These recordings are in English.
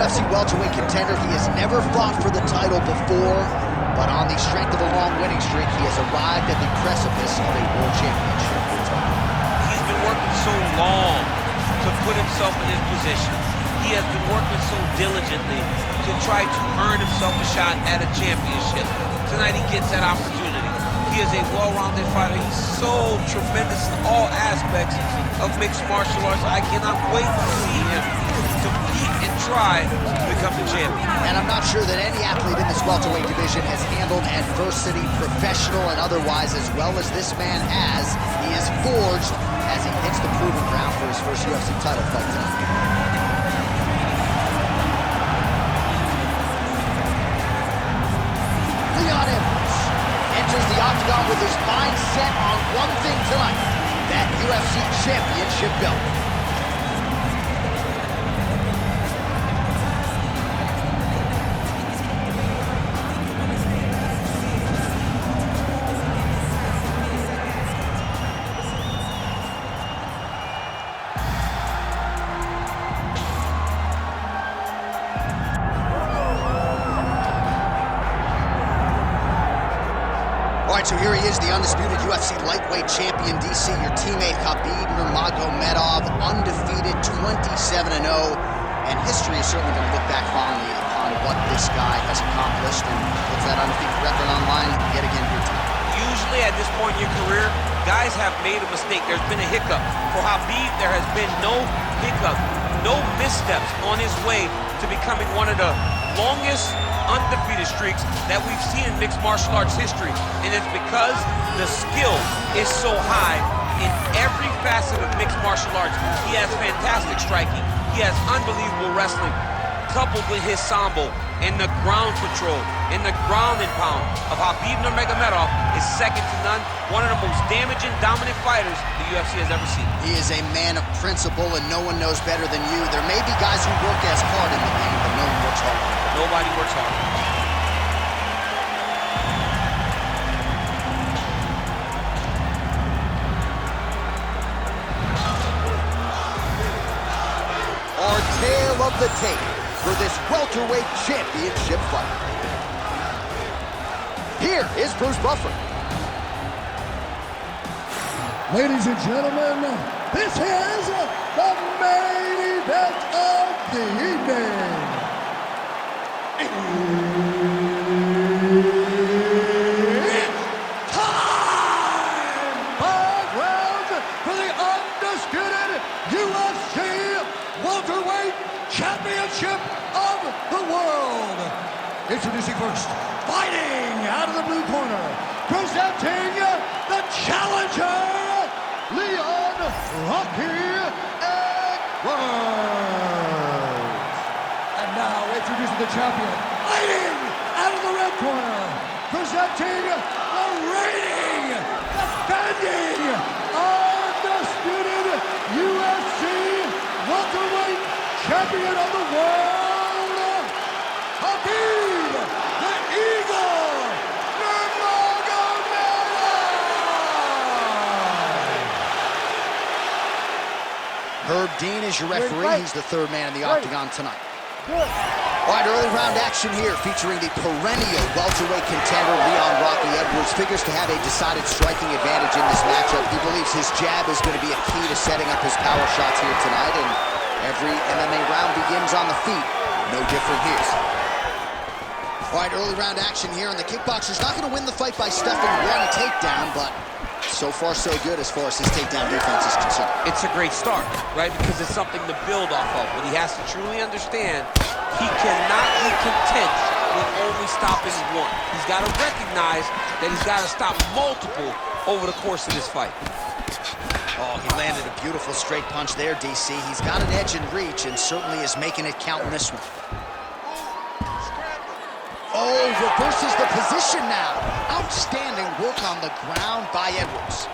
UFC welterweight contender. He has never fought for the title before, but on the strength of a long winning streak, he has arrived at the precipice of a world championship. He's been working so long to put himself in this position. He has been working so diligently to try to earn himself a shot at a championship. Tonight he gets that opportunity. He is a well-rounded fighter. He's so tremendous in all aspects of mixed martial arts. I cannot wait to see him compete and try to become the champion. And I'm not sure that any athlete in this welterweight division has handled adversity, professional and otherwise, as well as this man has. He is forged as he hits the proving ground for his first UFC title fight tonight. Enters the octagon with his mind set on one thing tonight, that UFC championship belt. All right, so here he is, the undisputed UFC lightweight champion, DC. Your teammate Khabib Nurmagomedov, undefeated, 27-0. And history is certainly going to look back fondly upon what this guy has accomplished and puts that undefeated record on line yet again here tonight. Usually at this point in your career, guys have made a mistake. There's been a hiccup. For Khabib, there has been no hiccup, no missteps on his way to becoming one of the longest undefeated streaks that we've seen in mixed martial arts history. And it's because the skill is so high in every facet of mixed martial arts. He has fantastic striking. He has unbelievable wrestling, coupled with his sambo and the ground control and the ground and pound of Khabib Nurmagomedov is second to none. One of the most damaging, dominant fighters the UFC has ever seen. He is a man of principle, and no one knows better than you. There may be guys who work as hard in the game, but no one works hard. Nobody works hard. Our tale of the tape for this welterweight championship fight. Here is Bruce Buffer. Ladies and gentlemen, this is the main event of the evening. It's time! 5 rounds for the undisputed UFC welterweight championship of the world. Introducing first, fighting out of the blue corner, presenting the challenger, Leon Rocky Edwards. And now introducing the champion, fighting out of the red corner, presenting the reigning, defending, undisputed UFC welterweight champion of the world, Khabib, the Eagle, Nurmagomedov. Herb Dean is your referee. He's the third man in the octagon tonight. All right, early round action here featuring the perennial welterweight contender Leon Rocky Edwards. Figures to have a decided striking advantage in this matchup. He believes his jab is going to be a key to setting up his power shots here tonight, and every MMA round begins on the feet. No different here. All right, early round action here, and the kickboxer's not going to win the fight by stuffing one takedown, but so far so good as far as his takedown defense is concerned. It's a great start, right? Because it's something to build off of. But he has to truly understand he cannot be content with only stopping one. He's got to recognize that he's got to stop multiple over the course of this fight. Oh, he landed a beautiful straight punch there, DC. He's got an edge in reach and certainly is making it count in this one. Oh, reverses the position now. Outstanding work on the ground by Edwards.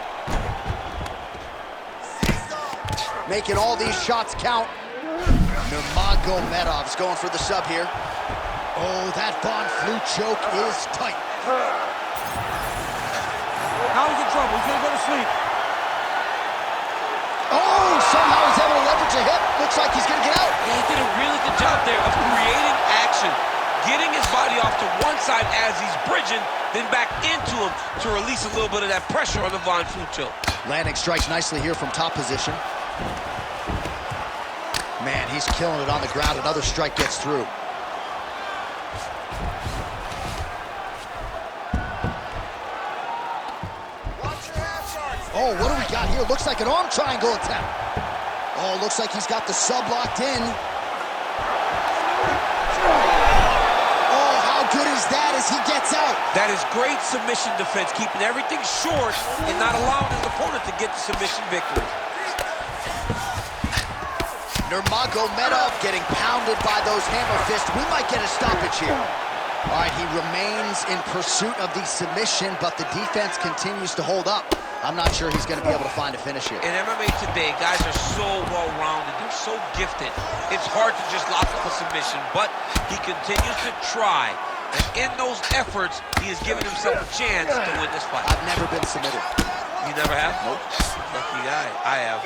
Making all these shots count. Nurmagomedov's going for the sub here. Oh, that Von Flue choke is tight. Now he's in trouble. He's going to go to sleep. Oh, somehow he's able to leverage a hip. looks like he's gonna get out. Yeah, he did a really good job there of creating action, getting his body off to one side as he's bridging, then back into him to release a little bit of that pressure on the Von Flue choke. Landing strikes nicely here from top position. Man, he's killing it on the ground. Another strike gets through. Oh, what do we got here? Looks like an arm triangle attempt. Oh, looks like he's got the sub locked in. Oh, how good is that as he gets out? That is great submission defense, keeping everything short and not allowing his opponent to get the submission victory. Nurmagomedov getting pounded by those hammer fists. We might get a stoppage here. All right, he remains in pursuit of the submission, but the defense continues to hold up. I'm not sure he's going to be able to find a finish here. In MMA today, guys are so well-rounded. They're so gifted. It's hard to just lock up a submission, but he continues to try. And in those efforts, he is giving himself a chance to win this fight. I've never been submitted. You never have? Nope. Lucky guy. I have.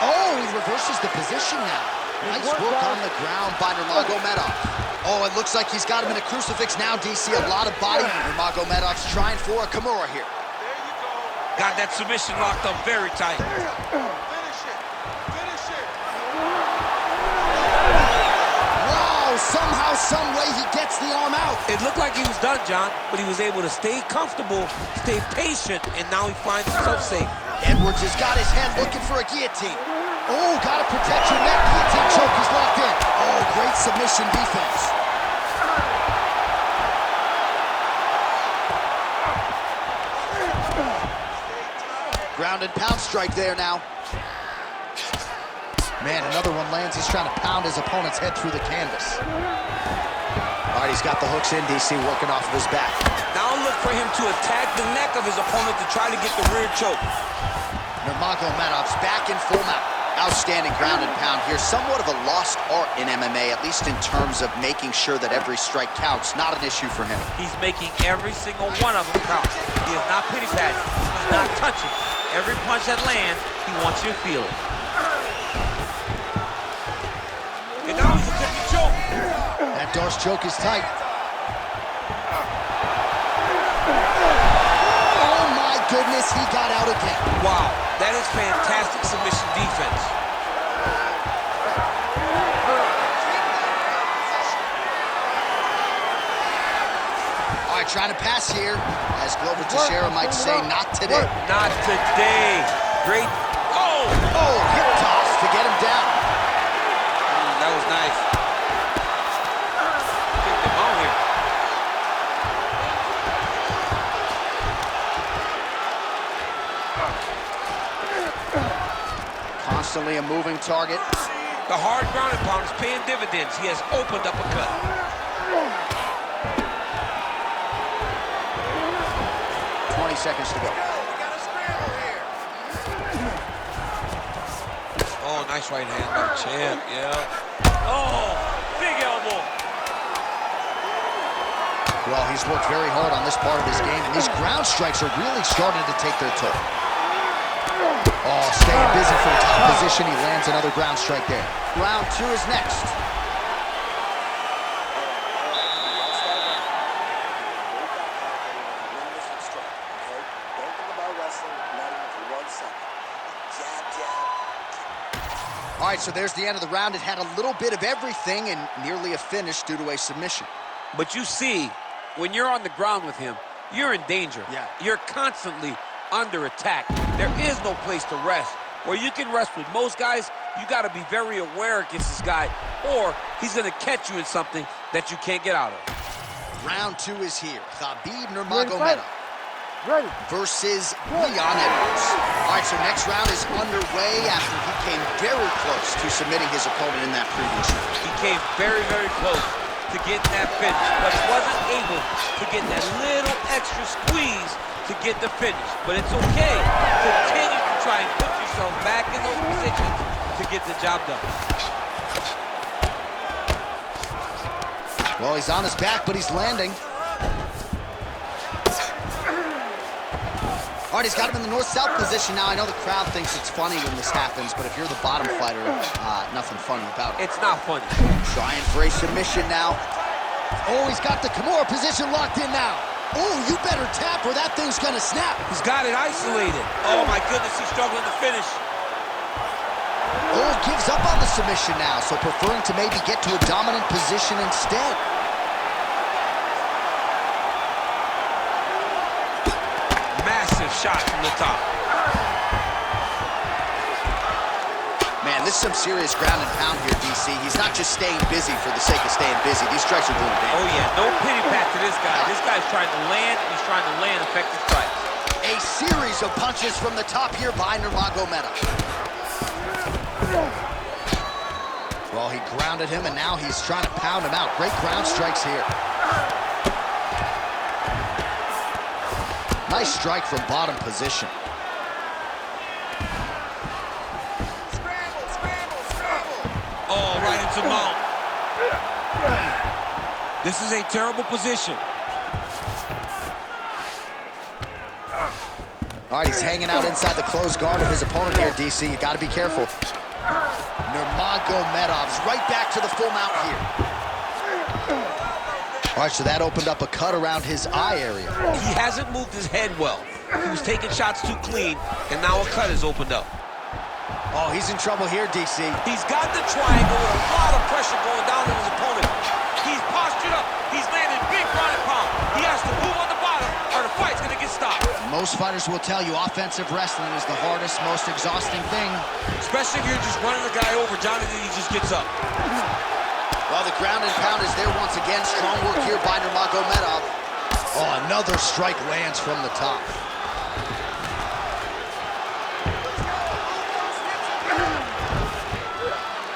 Oh, he reverses the position now. Nice work on the ground by Nurmagomedov. Oh, it looks like he's got him in a crucifix now, DC. A lot of body. Nurmagomedov's trying for a Kimura here. Got that submission locked up very tight. Finish it. Finish it. Wow, somehow, some way he gets the arm out. It looked like he was done, John, but he was able to stay comfortable, stay patient, and now he finds himself safe. Edwards has got his head looking for a guillotine. Oh, gotta protect your neck. Guillotine choke is locked in. Oh, great submission defense. Ground and pound strike there now. Man, another one lands. He's trying to pound his opponent's head through the canvas. All right, he's got the hooks in, DC, working off of his back. Now look for him to attack the neck of his opponent to try to get the rear choke. Nurmagomedov's back in full mount. Outstanding ground and pound here. Somewhat of a lost art in MMA, at least in terms of making sure that every strike counts. Not an issue for him. He's making every single one of them count. He is not pity-patting. He's not touching. Every punch that lands, he wants you to feel it. And now he's attempting to choke. That Darce choke is tight. Oh my goodness, he got out again. Wow, that is fantastic submission defense. All right, trying to pass here. As Glover Teixeira might say, not today. Not today. Great. Oh! Oh, hip toss to get him down. That was nice. Kicked him out here. Constantly a moving target. The hard ground and pound is paying dividends. He has opened up a cut. Seconds to go. Oh, nice right hand by the champ. Yeah. Oh, big elbow. Well, he's worked very hard on this part of his game, and these ground strikes are really starting to take their toll. Oh, staying busy from top position. He lands another ground strike there. Round two is next. All right, so there's the end of the round. It had a little bit of everything and nearly a finish due to a submission. But you see, when you're on the ground with him, you're in danger. Yeah. You're constantly under attack. There is no place to rest. Where you can rest with most guys, you got to be very aware against this guy, or he's going to catch you in something that you can't get out of. Round two is here. Khabib Nurmagomedov versus Leon Edwards. All right, so next round is underway after he came very close to submitting his opponent in that previous round. He came very, very close to getting that finish, but he wasn't able to get that little extra squeeze to get the finish. But it's okay. Continue to try and put yourself back in those positions to get the job done. Well, he's on his back, but he's landing. right, he's got him in the north-south position now. I know the crowd thinks it's funny when this happens, but if you're the bottom fighter, nothing funny about it. It's not funny. Trying for a submission now. Oh, he's got the Kimura position locked in now. Oh, you better tap or that thing's gonna snap. He's got it isolated. Oh my goodness, he's struggling to finish. Oh, gives up on the submission now, so preferring to maybe get to a dominant position instead. Massive shot from the top. Man, this is some serious ground and pound here, DC. He's not just staying busy for the sake of staying busy. These strikes are doing damage. Oh yeah, no pity pat to this guy. This guy's trying to land, and he's trying to land effective strikes. A series of punches from the top here by Nurmagomedov. Well, he grounded him, and now he's trying to pound him out. Great ground strikes here. Nice strike from bottom position. Oh, right into mount. This is a terrible position. All right, he's hanging out inside the closed guard of his opponent here, DC. You got to be careful. Nurmagomedov's right back to the full mount here. All right, so that opened up a cut around his eye area. He hasn't moved his head well. He was taking shots too clean, and now a cut has opened up. Oh, he's in trouble here, DC. He's got the triangle with a lot of pressure going down on his opponent. He's postured up. He's landing big ground and pound. He has to move on the bottom, or the fight's gonna get stopped. Most fighters will tell you offensive wrestling is the hardest, most exhausting thing. Especially if you're just running the guy over. Johnny, he just gets up. Well, the ground and pound is there once again. Strong work here by Nurmagomedov. Oh, another strike lands from the top.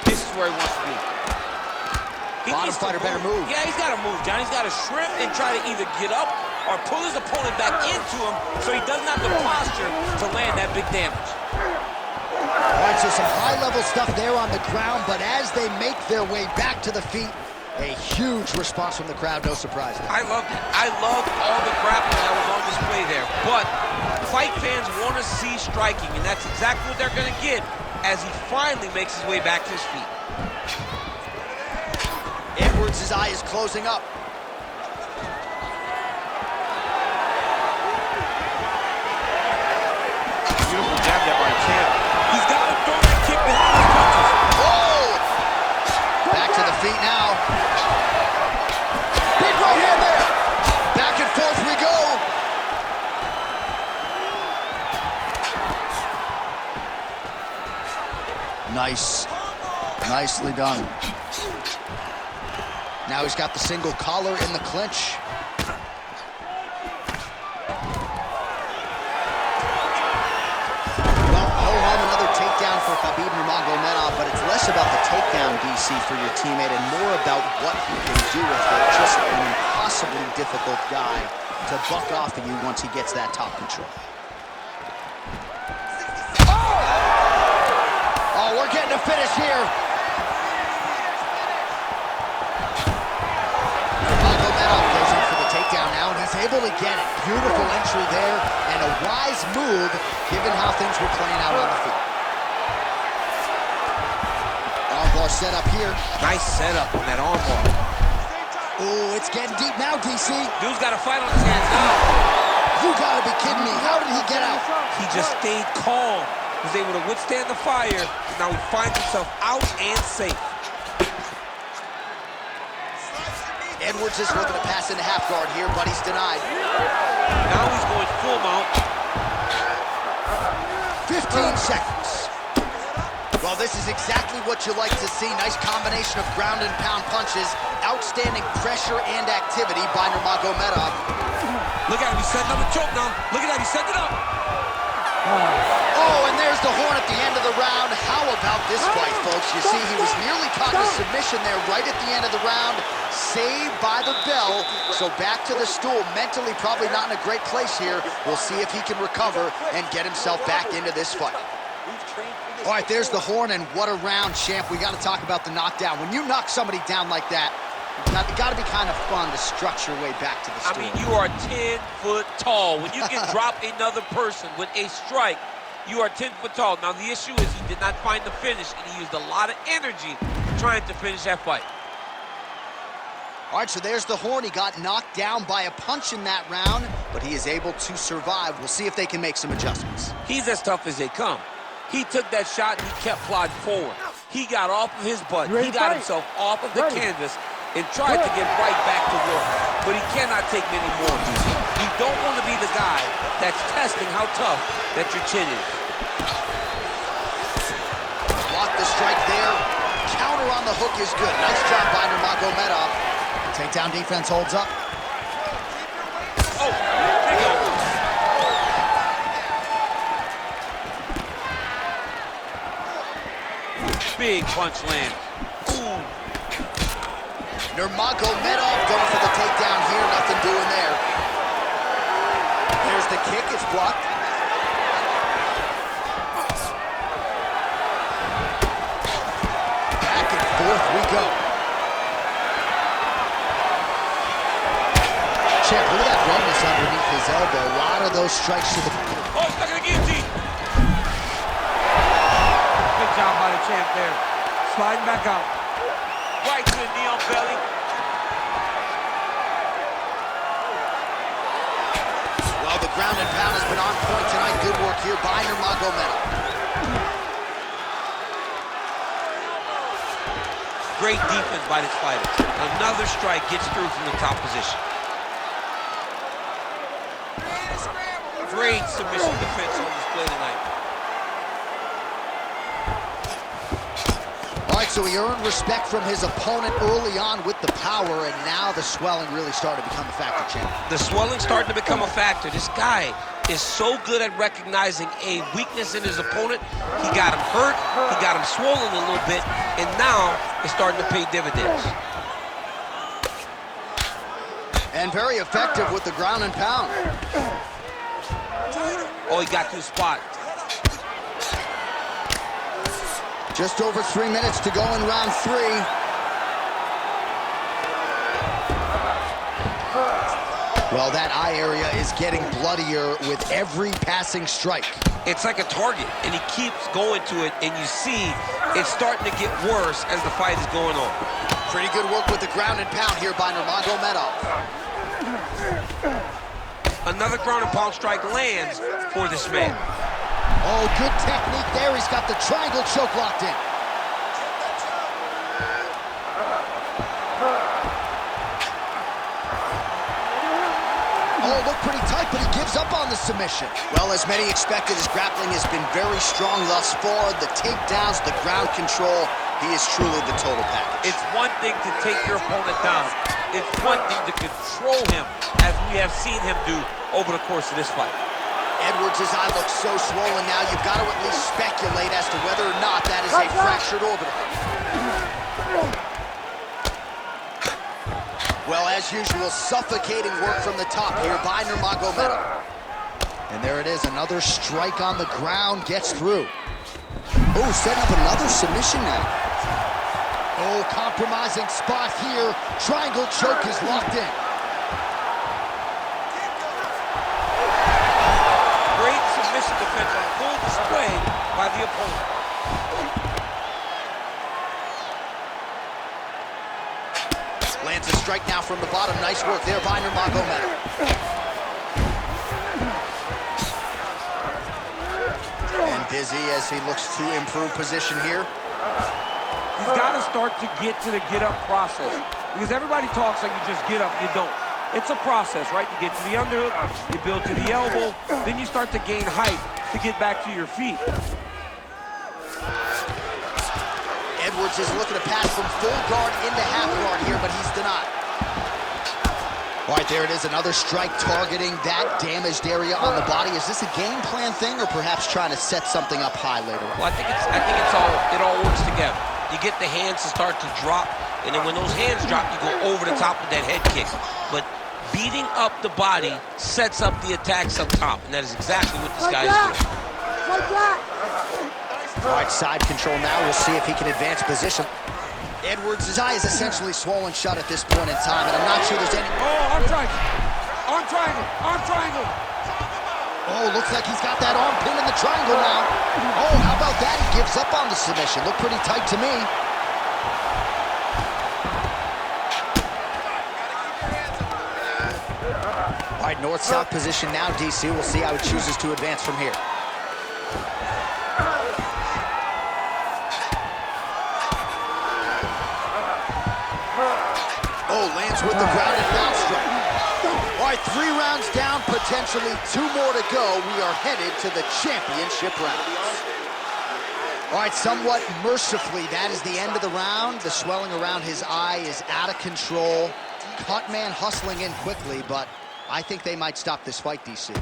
This is where he wants to be. Bottom fighter better move. Yeah, he's got to move, Johnny. He's got to shrimp and try to either get up or pull his opponent back into him so he doesn't have the posture to land that big damage. All right, so some high-level stuff there on the ground, but as they make their way back to the feet, a huge response from the crowd, no surprise there. I loved it. I loved all the grappling that was on display there. But fight fans want to see striking, and that's exactly what they're going to get as he finally makes his way back to his feet. Edwards' eye is closing up. Beautiful jab there by Champ. He's got to throw that kick behind his punches. Whoa! Back to the feet now. Big right hand there. Back and forth we go. Nice. Nicely done. Now he's got the single collar in the clinch. Takedown for Khabib Nurmagomedov, but it's less about the takedown, DC, for your teammate and more about what he can do with it. Just an impossibly difficult guy to buck off of you once he gets that top control. Oh, we're getting a finish here. Nurmagomedov goes in for the takedown now, and he's able to get it. Beautiful entry there, and a wise move given how things were playing out on the feet. Armbar set up here. Nice setup on that armbar. Oh, it's getting deep now, DC. Dude's got a fight on his hands now. You gotta be kidding me. How did he get out? He just stayed calm. Was able to withstand the fire. And now he finds himself out and safe. Edwards is looking to pass into half guard here, but he's denied. Now he's going full mount. 15 seconds. Well, this is exactly what you like to see. Nice combination of ground and pound punches. Outstanding pressure and activity by Nurmagomedov. Look at him, he's setting up a choke now. Look at that, he's setting it up. Oh, and there's the horn at the end of the round. How about this fight, folks? You see, he was nearly caught in a submission there right at the end of the round. Saved by the bell. So back to the stool. Mentally probably not in a great place here. We'll see if he can recover and get himself back into this fight. All right, there's the horn, and what a round, champ. We got to talk about the knockdown. When you knock somebody down like that, Got to be kind of fun to strut your way back to the store. I mean, you are 10 foot tall. When you can drop another person with a strike, you are 10 foot tall. Now, the issue is he did not find the finish, and he used a lot of energy trying to finish that fight. All right, so there's the horn. He got knocked down by a punch in that round, but he is able to survive. We'll see if they can make some adjustments. He's as tough as they come. He took that shot, and he kept plodding forward. He got off of his butt. He got himself off of the canvas and tried to get right back to work. But he cannot take many more of these. You don't want to be the guy that's testing how tough that your chin is. Block the strike there. Counter on the hook is good. Nice job by Nurmagomedov. Takedown defense holds up. Oh, there you go. Big punch lands. Ooh. Nurmagomedov going for the takedown here. Nothing doing there. There's the kick. It's blocked. Back and forth we go. Check, look at that redness underneath his elbow. A lot of those strikes to the... Oh, stuck in the guillotine. Good job by the champ there. Sliding back out. Right to the knee on belly. Well, the ground and pound has been on point tonight. Good work here by Nurmagomedov. Great defense by this fighter. Another strike gets through from the top position. Great submission defense on display tonight. All right, so he earned respect from his opponent early on with the power, and now the swelling really started to become a factor, champ. The swelling starting to become a factor. This guy is so good at recognizing a weakness in his opponent. He got him hurt, he got him swollen a little bit, and now it's starting to pay dividends. And very effective with the ground and pound. Oh, he got to the spot. Just over 3 minutes to go in round 3. Well, that eye area is getting bloodier with every passing strike. It's like a target, and he keeps going to it, and you see it's starting to get worse as the fight is going on. Pretty good work with the ground and pound here by Nurmagomedov. Another ground and pound strike lands for this man. Oh, good technique there. He's got the triangle choke locked in. Oh, looked pretty tight, but he gives up on the submission. Well, as many expected, his grappling has been very strong thus far. The takedowns, the ground control, he is truly the total package. It's one thing to take your opponent down. It's one thing to control him, as we have seen him do over the course of this fight. Edwards' eye looks so swollen now, you've got to at least speculate as to whether or not that is a fractured orbital. Well, as usual, suffocating work from the top here by Nurmagomedov. And there it is, another strike on the ground, gets through. Oh, setting up another submission now. Oh, compromising spot here. Triangle choke is locked in. Great submission defense on full display by the opponent. Lands a strike now from the bottom. Nice work there by Nurmagomedov. And dizzy as he looks to improve position here. He's got to start to get to the get-up process. Because everybody talks like you just get up, you don't. It's a process, right? You get to the underhook, you build to the elbow, then you start to gain height to get back to your feet. Edwards is looking to pass from full guard into half guard here, but he's denied. All right, there it is, another strike targeting that damaged area on the body. Is this a game plan thing, or perhaps trying to set something up high later on? Well, I think it all works together. You get the hands to start to drop, and then when those hands drop, you go over the top with that head kick. But beating up the body sets up the attacks up top, and that is exactly what this guy is doing. All right, side control now. We'll see if he can advance position. Edwards' eye is essentially swollen shut at this point in time, and I'm not sure there's any... Oh, arm triangle. Arm triangle. Arm triangle. Oh, looks like he's got that arm pin in the triangle now. Oh, how about that? He gives up on the submission. Looked pretty tight to me. All right, north-south position now, DC. We'll see how he chooses to advance from here. Oh, lands with the ground and pound strike. All right, 3 rounds down, potentially 2 more to go. We are headed to the championship rounds. All right, somewhat mercifully, that is the end of the round. The swelling around his eye is out of control. Cut man hustling in quickly, but I think they might stop this fight, DC.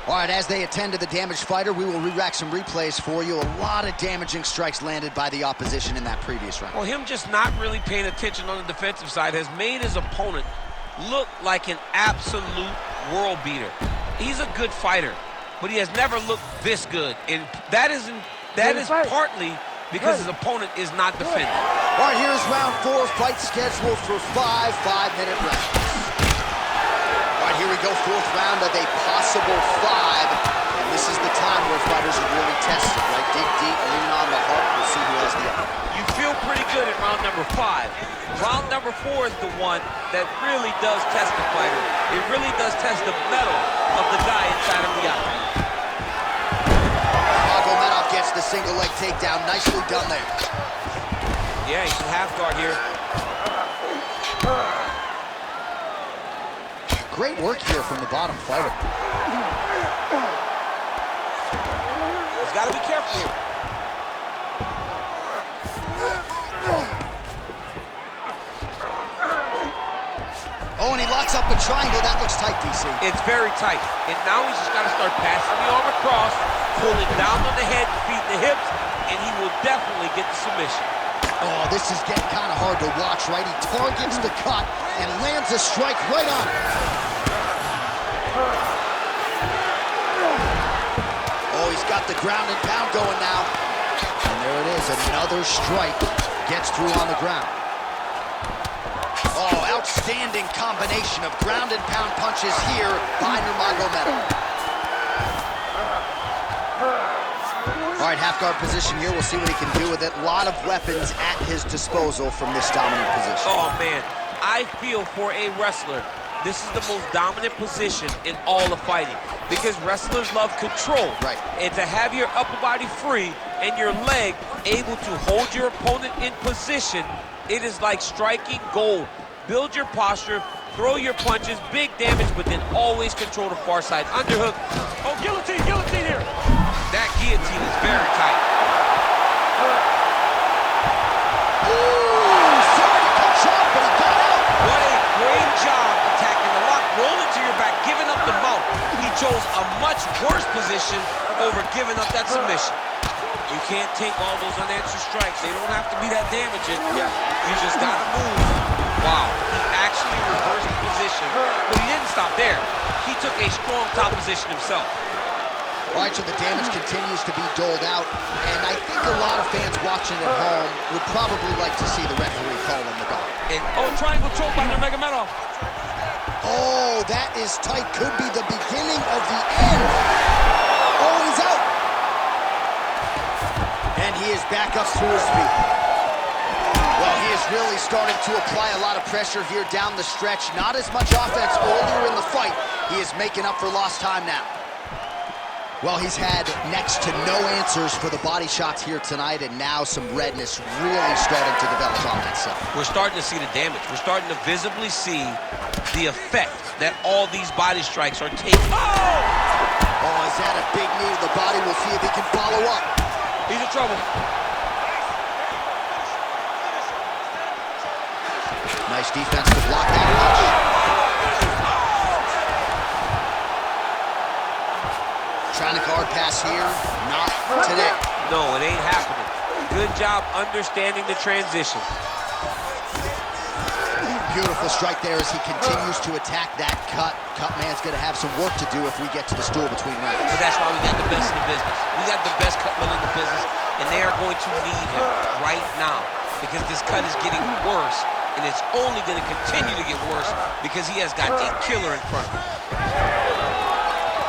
All right, as they attend to the damaged fighter, we will re-rack some replays for you. A lot of damaging strikes landed by the opposition in that previous round. Well, him just not really paying attention on the defensive side has made his opponent look like an absolute world beater. He's a good fighter, but he has never looked this good, and that is partly because his opponent is not defending. All right, here's round 4, fight scheduled for 5 5-minute rounds. All right, here we go, 4th round of a possible 5. And this is the time where fighters are really tested, right? Dig deep, lean on the heart. We'll see who has the upper. You feel pretty good in round number 5. Round number 4 is the one that really does test the fighter. It really does test the mettle of the guy inside of the octagon. Magomedov gets the single leg takedown. Nicely done there. Yeah, he's in half guard here. Great work here from the bottom fighter. He's got to be careful here. Oh, and he locks up the triangle. That looks tight, DC. It's very tight. And now he's just got to start passing the arm across, pulling down on the head, feeding the hips, and he will definitely get the submission. Oh, this is getting kind of hard to watch, right? He targets the cut and lands a strike right on it. Oh, he's got the ground and pound going now. And there it is, another strike. Gets through on the ground. Oh, outstanding combination of ground and pound punches here by Nurmagomedov. All right, half guard position here. We'll see what he can do with it. A lot of weapons at his disposal from this dominant position. Oh, man. I feel for a wrestler, this is the most dominant position in all of fighting because wrestlers love control. Right. And to have your upper body free and your leg able to hold your opponent in position, it is like striking gold. Build your posture, throw your punches, big damage, but then always control the far side. Underhook. Oh, guillotine here. That guillotine is very tight. Ooh, sorry to cut you off, but he got out. What a great job attacking the lock, rolling to your back, giving up the mount. He chose a much worse position over giving up that submission. You can't take all those unanswered strikes. They don't have to be that damaging. Yeah. You just gotta move. Wow, he actually reversed the position, but he didn't stop there. He took a strong top position himself. All right, so the damage continues to be doled out, and I think a lot of fans watching at home would probably like to see the referee call him the dog. And triangle choke by Nurmagomedov. Oh, that is tight. Could be the beginning of the end. Oh, he's out. And he is back up through his feet. Well, he is really starting to apply a lot of pressure here down the stretch. Not as much offense earlier in the fight. He is making up for lost time now. Well, he's had next to no answers for the body shots here tonight, and now some redness really starting to develop on that side. We're starting to see the damage. We're starting to visibly see the effect that all these body strikes are taking. Oh, is that a big knee to the body? We'll see if he can follow up. He's in trouble. Nice defense to block that punch. Trying to guard pass here, not today. No, it ain't happening. Good job understanding the transition. Beautiful strike there as he continues to attack that cut. Cutman's gonna have some work to do if we get to the stool between rounds. But that's why we got the best in the business. We got the best cutman in the business, and they are going to need him right now. because this cut is getting worse, and it's only going to continue to get worse because he has got a killer in front of him.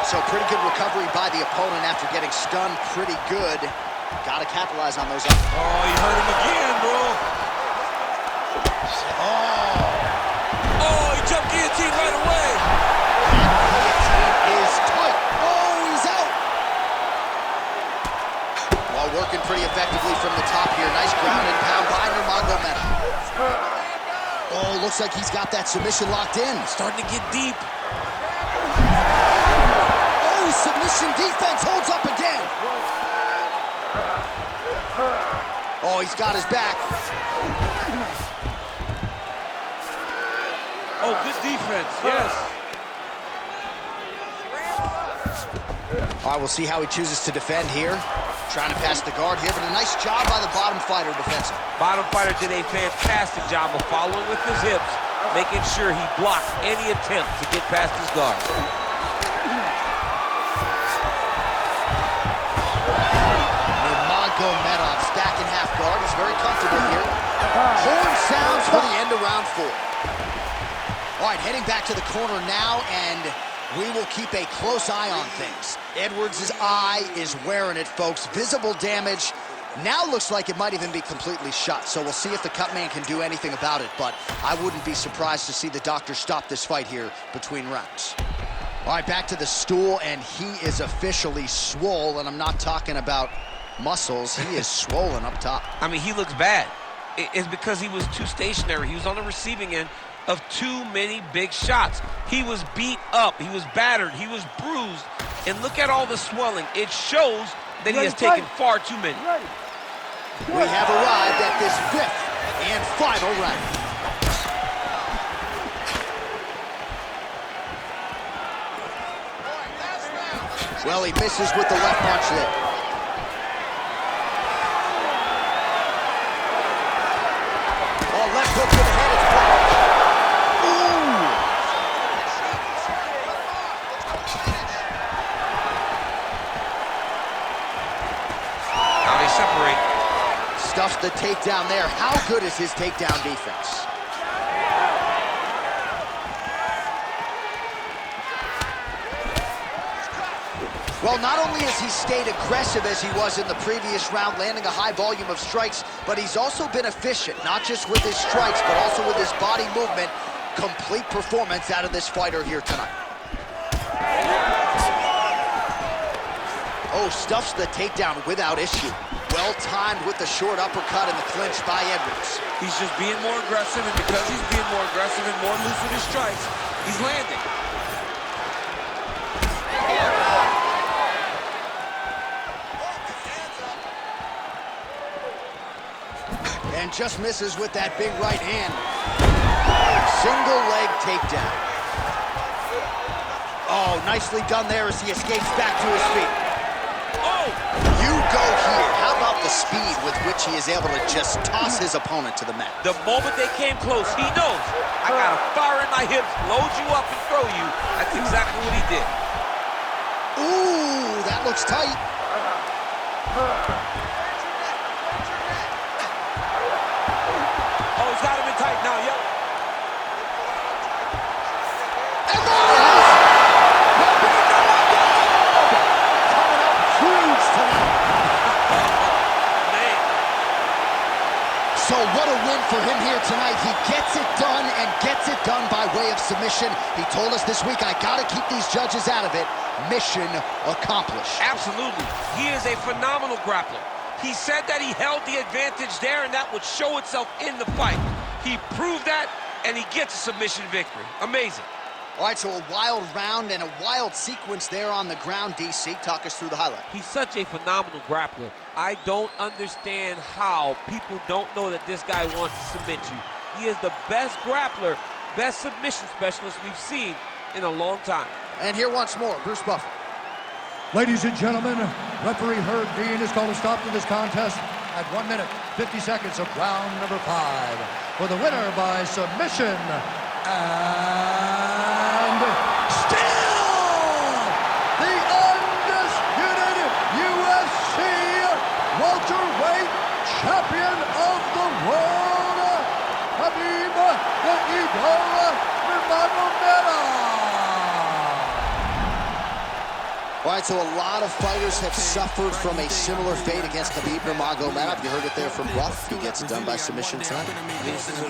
So pretty good recovery by the opponent after getting stunned pretty good. Got to capitalize on those. Oh, he hurt him again, bro. Oh, he jumped guillotine right away. Guillotine is tight. Oh, he's out. While working pretty effectively from the top here. Nice ground and pound by Nurmagomedov. Oh, looks like he's got that submission locked in. Starting to get deep. Oh, submission defense holds up again. Oh, he's got his back. Oh, good defense, yes. All right, we'll see how he chooses to defend here. Trying to pass the guard here, but a nice job by the bottom fighter defensive. Bottom fighter did a fantastic job of following with his hips, making sure he blocked any attempt to get past his guard. Nurmagomedov's back in half guard. He's very comfortable here. Horn sounds for the end of round 4. All right, heading back to the corner now, and we will keep a close eye on things. Edwards' eye is wearing it, folks. Visible damage. Now looks like it might even be completely shut, so we'll see if the cut man can do anything about it, but I wouldn't be surprised to see the doctor stop this fight here between rounds. All right, back to the stool, and he is officially swole, and I'm not talking about muscles. He is swollen up top. I mean, he looks bad. It's because he was too stationary. He was on the receiving end of too many big shots. He was beat up, he was battered, he was bruised, and look at all the swelling. It shows that he has taken far too many. We have arrived at this 5th and final round. Well, he misses with the left punch there. Oh, left hook to the head, it's blocked. Separate. Stuffs the takedown there. How good is his takedown defense? Well, not only has he stayed aggressive as he was in the previous round, landing a high volume of strikes, but he's also been efficient, not just with his strikes, but also with his body movement. Complete performance out of this fighter here tonight. Oh, stuffs the takedown without issue. Well-timed with the short uppercut and the clinch by Edwards. He's just being more aggressive, and because he's being more aggressive and more loose with his strikes, he's landing. And just misses with that big right hand. Single leg takedown. Oh, nicely done there as he escapes back to his feet. Oh! You go here. How about the speed with which he is able to just toss his opponent to the mat? The moment they came close, he knows, I got a fire in my hips, load you up and throw you. That's exactly what he did. Ooh, that looks tight. Oh, he's got him in tight now, yep. And there it is! Coming up huge tonight. Man. So what a win for him here tonight. He gets it done and gets it done by way of submission. He told us this week, I gotta keep these judges out of it. Mission accomplished. Absolutely. He is a phenomenal grappler. He said that he held the advantage there and that would show itself in the fight. He proved that, and he gets a submission victory. Amazing. All right, so a wild round and a wild sequence there on the ground. DC, talk us through the highlight. He's such a phenomenal grappler. I don't understand how people don't know that this guy wants to submit you. He is the best grappler, best submission specialist we've seen in a long time. And here once more, Bruce Buffer. Ladies and gentlemen, referee Herb Dean has called a stop to this contest at 1 minute, 50 seconds of round number 5. For the winner by submission, and still the undisputed UFC welterweight champion of the world. Khabib, the Eagle Nurmagomedov. All right, so a lot of fighters have suffered from a similar fate against Khabib Nurmagomedov. You heard it there from Buff. He gets done by submission tonight. This is